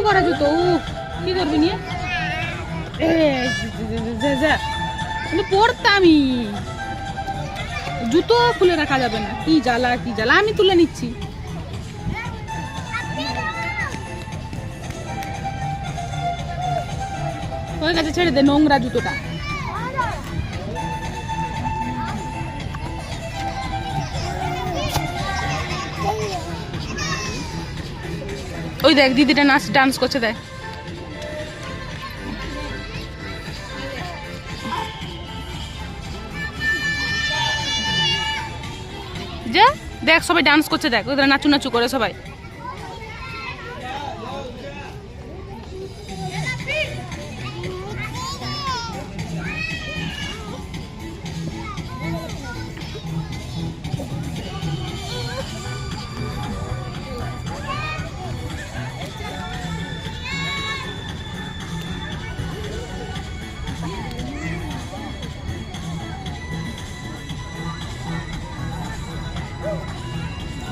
করা জুতো, কি করবি নিয়ে? পড়তামই, জুতো খুলে রাখা যাবে না। কি জ্বালা কি জ্বালা, আমি তুলে নিচ্ছি। হয়ে গেছে, ছেড়ে দে নোংরা জুতোটা। ওই দেখ দিদিটা ডান্স করছে, দেখ। যা দেখ, সবাই ডান্স করছে, দেখ ওদের নাচু নাচু করে সবাই।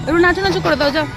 একটু নাচু নাচু করে দাও, যাও।